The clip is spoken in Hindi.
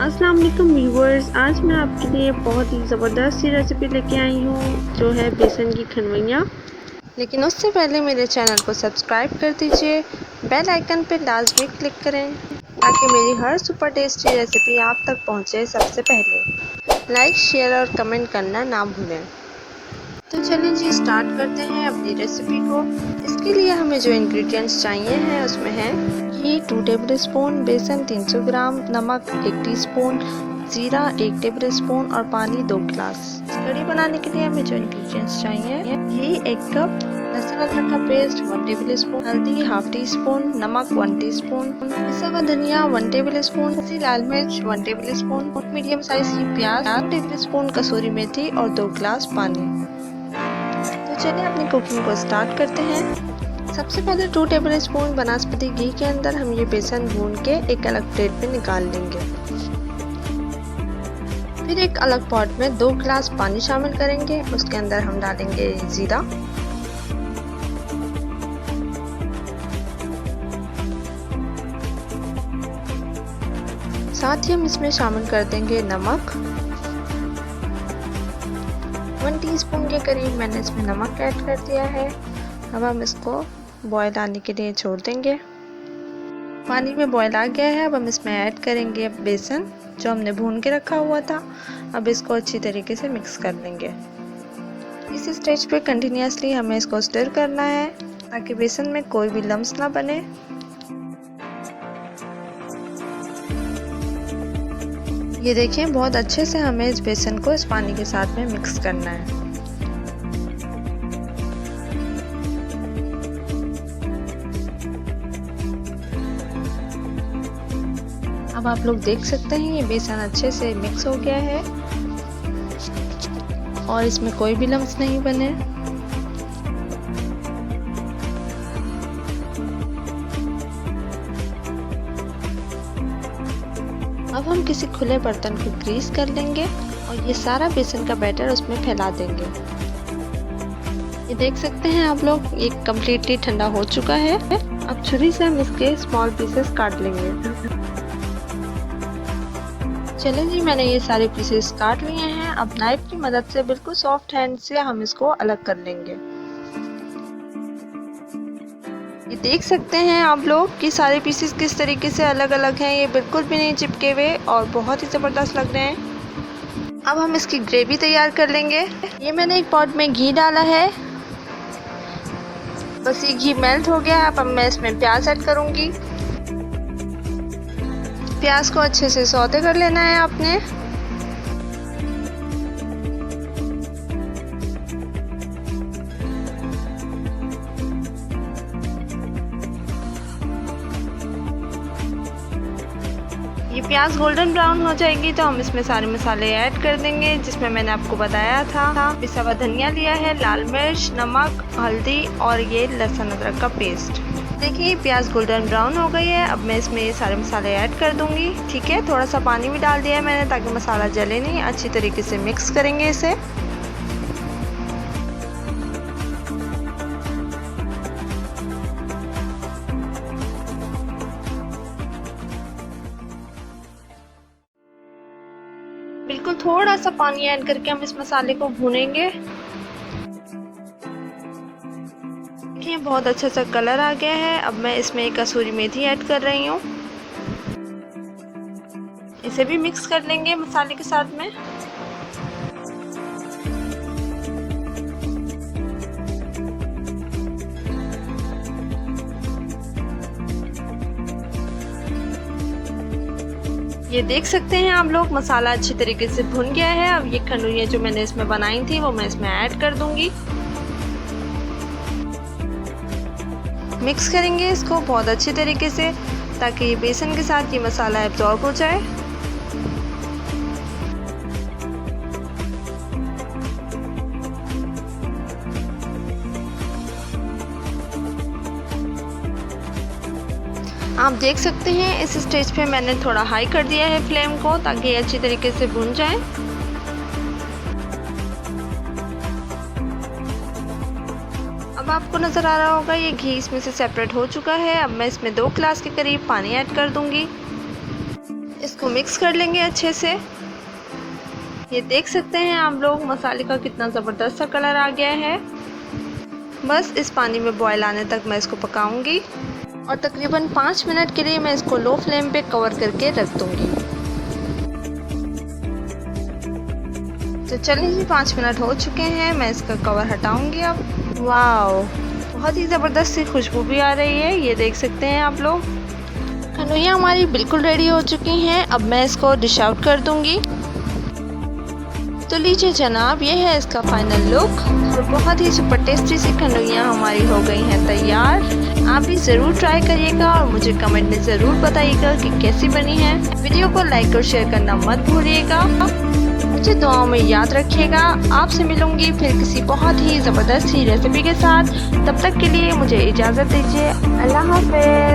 अस्सलाम वालेकुम व्यूवर्स, आज मैं आपके लिए बहुत ही ज़बरदस्त सी रेसिपी लेके आई हूँ जो है बेसन की खनवैयाँ। लेकिन उससे पहले मेरे चैनल को सब्सक्राइब कर दीजिए, बेल आइकन पर लाजमी क्लिक करें ताकि मेरी हर सुपर टेस्टी रेसिपी आप तक पहुँचे सबसे पहले। लाइक, शेयर और कमेंट करना ना भूलें। तो चलिए जी स्टार्ट करते हैं अपनी रेसिपी को। इसके लिए हमें जो इंग्रेडिएंट्स चाहिए हैं उसमें है घी 2 टेबल स्पून, बेसन 300 ग्राम, नमक 1 टीस्पून, जीरा 1 टेबल स्पून और पानी 2 गिलास। कढ़ी बनाने के लिए हमें जो इंग्रेडिएंट्स चाहिए घी 1 कप, लहसुन अदरक का पेस्ट 1 टेबल स्पून, हल्दी ½ टीस्पून, नमक 1 टीस्पून, पिसा हुआ धनिया 1 टेबल स्पून, लाल मिर्च 1 टेबल स्पून, मीडियम साइज की प्याज 1 टेबल स्पून, कसूरी मेथी और 2 गिलास पानी। तो चलिए अपनी कुकिंग को स्टार्ट करते हैं। सबसे पहले 2 टेबल स्पून वनस्पति घी के अंदर हम ये बेसन भून के एक अलग प्लेट में निकाल लेंगे। फिर एक अलग पॉट में 2 गिलास पानी शामिल करेंगे। उसके अंदर हम डालेंगे जीरा, साथ ही हम इसमें शामिल कर देंगे नमक 1 टीस्पून के करीब मैंने इसमें नमक ऐड कर दिया है। अब हम इसको बॉयल आने के लिए छोड़ देंगे। पानी में बॉयल आ गया है। अब हम इसमें ऐड करेंगे बेसन जो हमने भून के रखा हुआ था। अब इसको अच्छी तरीके से मिक्स कर लेंगे। इस स्टेज पे कंटिन्यूसली हमें इसको स्टिर करना है ताकि बेसन में कोई भी लम्स ना बने। ये देखिए बहुत अच्छे से हमें इस बेसन को इस पानी के साथ में मिक्स करना है। अब आप लोग देख सकते हैं ये बेसन अच्छे से मिक्स हो गया है और इसमें कोई भी लम्स नहीं बने। अब हम किसी खुले बर्तन को ग्रीस कर लेंगे और ये सारा बेसन का बैटर उसमें फैला देंगे। ये देख सकते हैं आप लोग ये कम्प्लीटली ठंडा हो चुका है। अब छुरी से हम इसके स्मॉल पीसेस काट लेंगे। चलें जी मैंने ये सारे पीसेस काट लिए हैं। अब नाइफ की मदद से बिल्कुल सॉफ्ट हैंड से हम इसको अलग कर लेंगे। ये देख सकते हैं आप लोग कि सारे पीसेस किस तरीके से अलग अलग हैं। ये बिल्कुल भी नहीं चिपके हुए और बहुत ही ज़बरदस्त लग रहे हैं। अब हम इसकी ग्रेवी तैयार कर लेंगे। ये मैंने एक पॉट में घी डाला है। बस ये घी मेल्ट हो गया है। अब मैं इसमें प्याज ऐड करूँगी। प्याज को अच्छे से सौते कर लेना है आपने। ये प्याज गोल्डन ब्राउन हो जाएगी तो हम इसमें सारे मसाले ऐड कर देंगे जिसमें मैंने आपको बताया था। पिसा हुआ धनिया लिया है, लाल मिर्च, नमक, हल्दी और ये लहसुन अदरक का पेस्ट। देखिए प्याज गोल्डन ब्राउन हो गई है। अब मैं इसमें ये सारे मसाले ऐड कर दूंगी। ठीक है, थोड़ा सा पानी भी डाल दिया है मैंने ताकि मसाला जले नहीं। अच्छी तरीके से मिक्स करेंगे इसे। बिल्कुल थोड़ा सा पानी ऐड करके हम इस मसाले को भूनेंगे। देखिए बहुत अच्छा सा कलर आ गया है। अब मैं इसमें एक कसूरी मेथी ऐड कर रही हूँ। इसे भी मिक्स कर लेंगे मसाले के साथ में। ये देख सकते हैं आप लोग मसाला अच्छी तरीके से भुन गया है। अब ये खंडुरियाँ जो मैंने इसमें बनाई थी वो मैं इसमें ऐड कर दूंगी। मिक्स करेंगे इसको बहुत अच्छी तरीके से ताकि ये बेसन के साथ ये मसाला एब्जॉर्ब हो जाए। आप देख सकते हैं इस स्टेज पे मैंने थोड़ा हाई कर दिया है फ्लेम को ताकि ये अच्छी तरीके से भुन जाए। अब आपको नज़र आ रहा होगा ये घी इसमें से सेपरेट हो चुका है। अब मैं इसमें 2 गिलास के करीब पानी ऐड कर दूंगी। इस इसको मिक्स कर लेंगे अच्छे से। ये देख सकते हैं आप लोग मसाले का कितना ज़बरदस्त सा कलर आ गया है। बस इस पानी में बॉयल आने तक मैं इसको पकाऊंगी और तकरीबन 5 मिनट के लिए मैं इसको लो फ्लेम पे कवर करके रख दूंगी। तो चलिए जी 5 मिनट हो चुके हैं, मैं इसका कवर हटाऊंगी अब। वाओ, बहुत ही ज़बरदस्त सी खुशबू भी आ रही है, ये देख सकते हैं आप लोग। खनोइयाँ हमारी बिल्कुल रेडी हो चुकी हैं। अब मैं इसको डिश आउट कर दूंगी। तो लीजिए जनाब, ये है इसका फाइनल लुक और बहुत ही सुपर टेस्टी सी खनोइयाँ हमारी हो गई हैं तैयार। आप भी ज़रूर ट्राई करिएगा और मुझे कमेंट में ज़रूर बताइएगा कि कैसी बनी है। वीडियो को लाइक और शेयर करना मत भूलिएगा। मुझे दुआओं में याद रखिएगा। आपसे मिलूंगी फिर किसी बहुत ही ज़बरदस्त सी रेसिपी के साथ। तब तक के लिए मुझे इजाज़त दीजिए। अल्लाह हाफ़िज़।